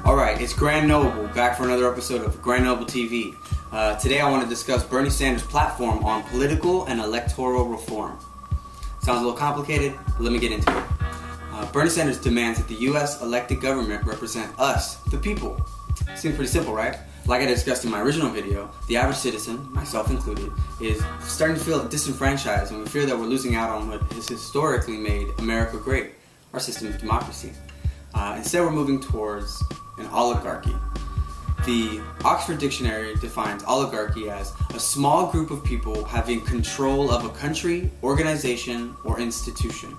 Alright, it's GrandNoble, back for another episode of GrandNoble TV. Today I want to discuss Bernie Sanders' platform on political and electoral reform. Sounds a little complicated, but let me get into it. Bernie Sanders demands that the U.S. elected government represent us, the people. Seems pretty simple, right? Like I discussed in my original video, the average citizen, myself included, is starting to feel disenfranchised, and we fear that we're losing out on what has historically made America great, our system of democracy. Instead, we're moving towards an oligarchy. The Oxford Dictionary defines oligarchy as a small group of people having control of a country, organization, or institution.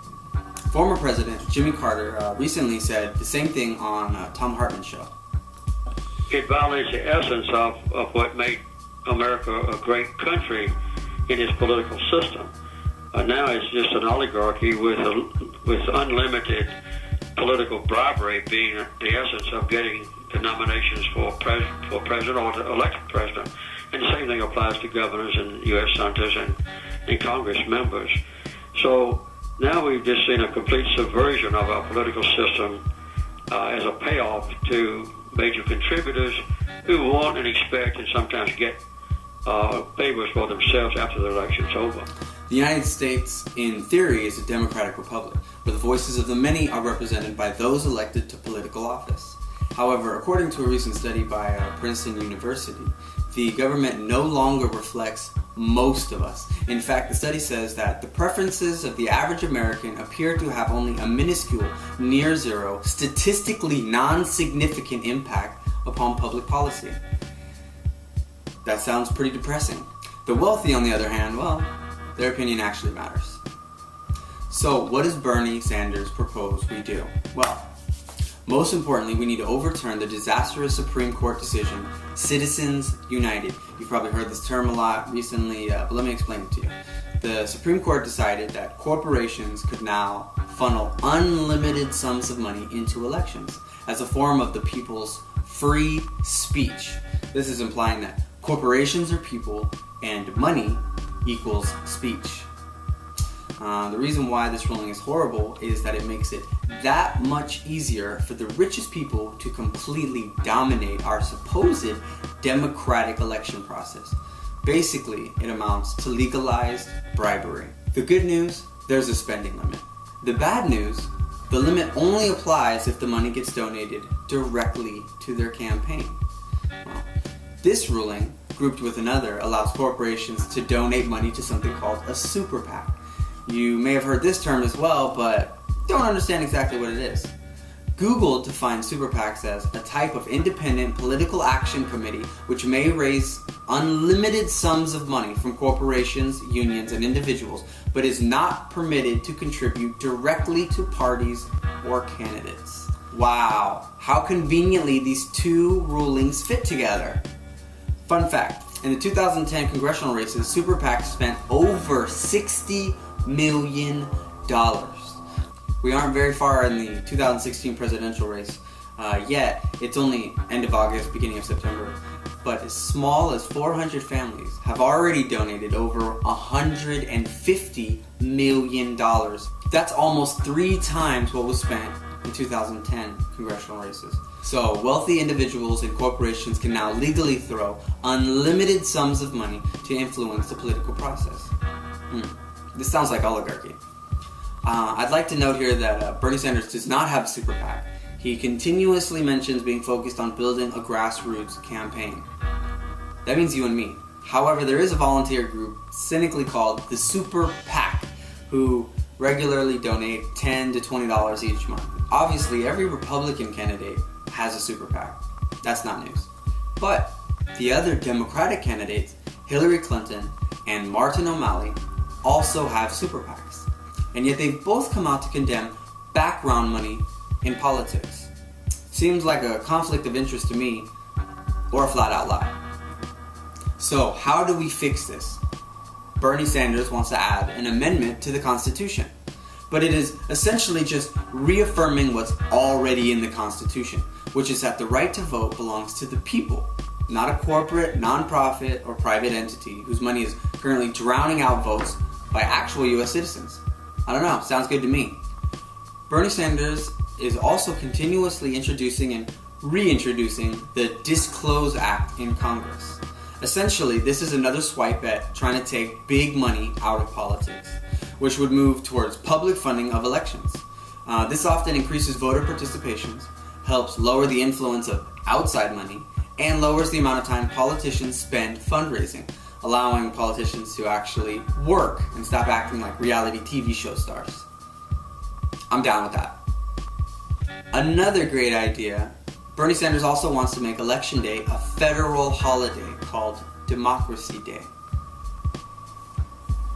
Former President Jimmy Carter recently said the same thing on Tom Hartman's show. It violates the essence of what made America a great country in its political system. Now it's just an oligarchy with unlimited political bribery being the essence of getting the nominations for president or to elect president. And the same thing applies to governors and U.S. senators and Congress members. So now we've just seen a complete subversion of our political system as a payoff to major contributors who want and expect and sometimes get favors for themselves after the election's over. The United States, in theory, is a democratic republic, where the voices of the many are represented by those elected to political office. However, according to a recent study by Princeton University, the government no longer reflects most of us. In fact, the study says that the preferences of the average American appear to have only a minuscule, near zero, statistically non-significant impact upon public policy. That sounds pretty depressing. The wealthy, on the other hand, well, their opinion actually matters. So, what does Bernie Sanders propose we do? Well, most importantly, we need to overturn the disastrous Supreme Court decision, Citizens United. You've probably heard this term a lot recently, but let me explain it to you. The Supreme Court decided that corporations could now funnel unlimited sums of money into elections as a form of the people's free speech. This is implying that corporations are people and money equals speech. The reason why this ruling is horrible is that it makes it that much easier for the richest people to completely dominate our supposed democratic election process. Basically, it amounts to legalized bribery. The good news, there's a spending limit. The bad news, the limit only applies if the money gets donated directly to their campaign. Well, this ruling, grouped with another, allows corporations to donate money to something called a super PAC. You may have heard this term as well, but don't understand exactly what it is. Google defines super PACs as a type of independent political action committee which may raise unlimited sums of money from corporations, unions, and individuals, but is not permitted to contribute directly to parties or candidates. Wow, how conveniently these two rulings fit together. Fun fact, in the 2010 congressional races, super PACs spent over $60 million. We aren't very far in the 2016 presidential race yet. It's only end of August, beginning of September. But as small as 400 families have already donated over $150 million. That's almost 3 times what was spent in 2010 congressional races. So wealthy individuals and corporations can now legally throw unlimited sums of money to influence the political process. This sounds like oligarchy. I'd like to note here that Bernie Sanders does not have a super PAC. He continuously mentions being focused on building a grassroots campaign. That means you and me. However, there is a volunteer group cynically called the Super PAC who regularly donate $10 to $20 each month. Obviously, every Republican candidate has a super PAC. That's not news. But the other Democratic candidates, Hillary Clinton and Martin O'Malley, also have super PACs. And yet they've both come out to condemn background money in politics. Seems like a conflict of interest to me, or a flat out lie. So how do we fix this? Bernie Sanders wants to add an amendment to the Constitution. But it is essentially just reaffirming what's already in the Constitution, which is that the right to vote belongs to the people, not a corporate, nonprofit, or private entity whose money is currently drowning out votes by actual U.S. citizens. I don't know, sounds good to me. Bernie Sanders is also continuously introducing and reintroducing the DISCLOSE Act in Congress. Essentially, this is another swipe at trying to take big money out of politics, which would move towards public funding of elections. This often increases voter participation, helps lower the influence of outside money, and lowers the amount of time politicians spend fundraising, allowing politicians to actually work and stop acting like reality TV show stars. I'm down with that. Another great idea, Bernie Sanders also wants to make Election Day a federal holiday called Democracy Day.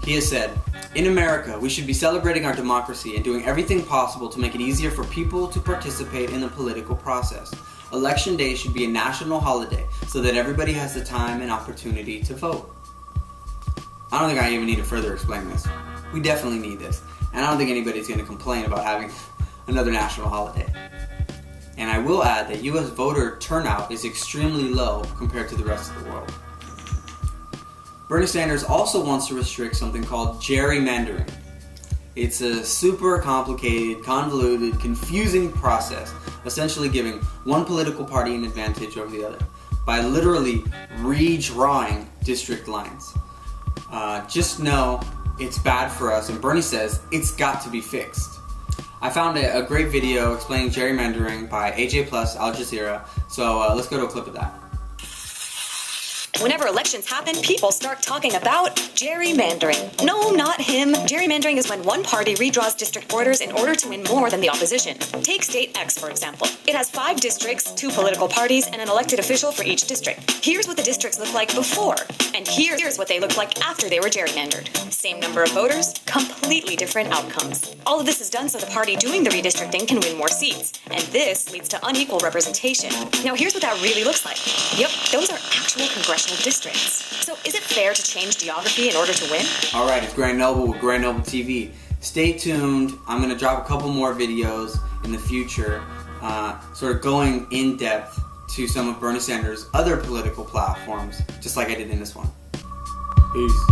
He has said, "In America, we should be celebrating our democracy and doing everything possible to make it easier for people to participate in the political process. Election Day should be a national holiday so that everybody has the time and opportunity to vote." I don't think I even need to further explain this. We definitely need this, and I don't think anybody's going to complain about having another national holiday. And I will add that U.S. voter turnout is extremely low compared to the rest of the world. Bernie Sanders also wants to restrict something called gerrymandering. It's a super complicated, convoluted, confusing process, essentially giving one political party an advantage over the other by literally redrawing district lines. Just know it's bad for us, and Bernie says it's got to be fixed. I found a great video explaining gerrymandering by AJ Plus Al Jazeera, so let's go to a clip of that. Whenever elections happen, people start talking about gerrymandering. No, not him. Gerrymandering is when one party redraws district borders in order to win more than the opposition. Take State X, for example. It has 5 districts, 2 political parties, and an elected official for each district. Here's what the districts looked like before, and here's what they looked like after they were gerrymandered. Same number of voters, completely different outcomes. All of this is done so the party doing the redistricting can win more seats, and this leads to unequal representation. Now here's what that really looks like. Yep, those are actual congressional districts. So is it fair to change geography in order to win? Alright, it's GrandNoble with GrandNoble TV. Stay tuned. I'm going to drop a couple more videos in the future, sort of going in depth to some of Bernie Sanders' other political platforms, just like I did in this one. Peace.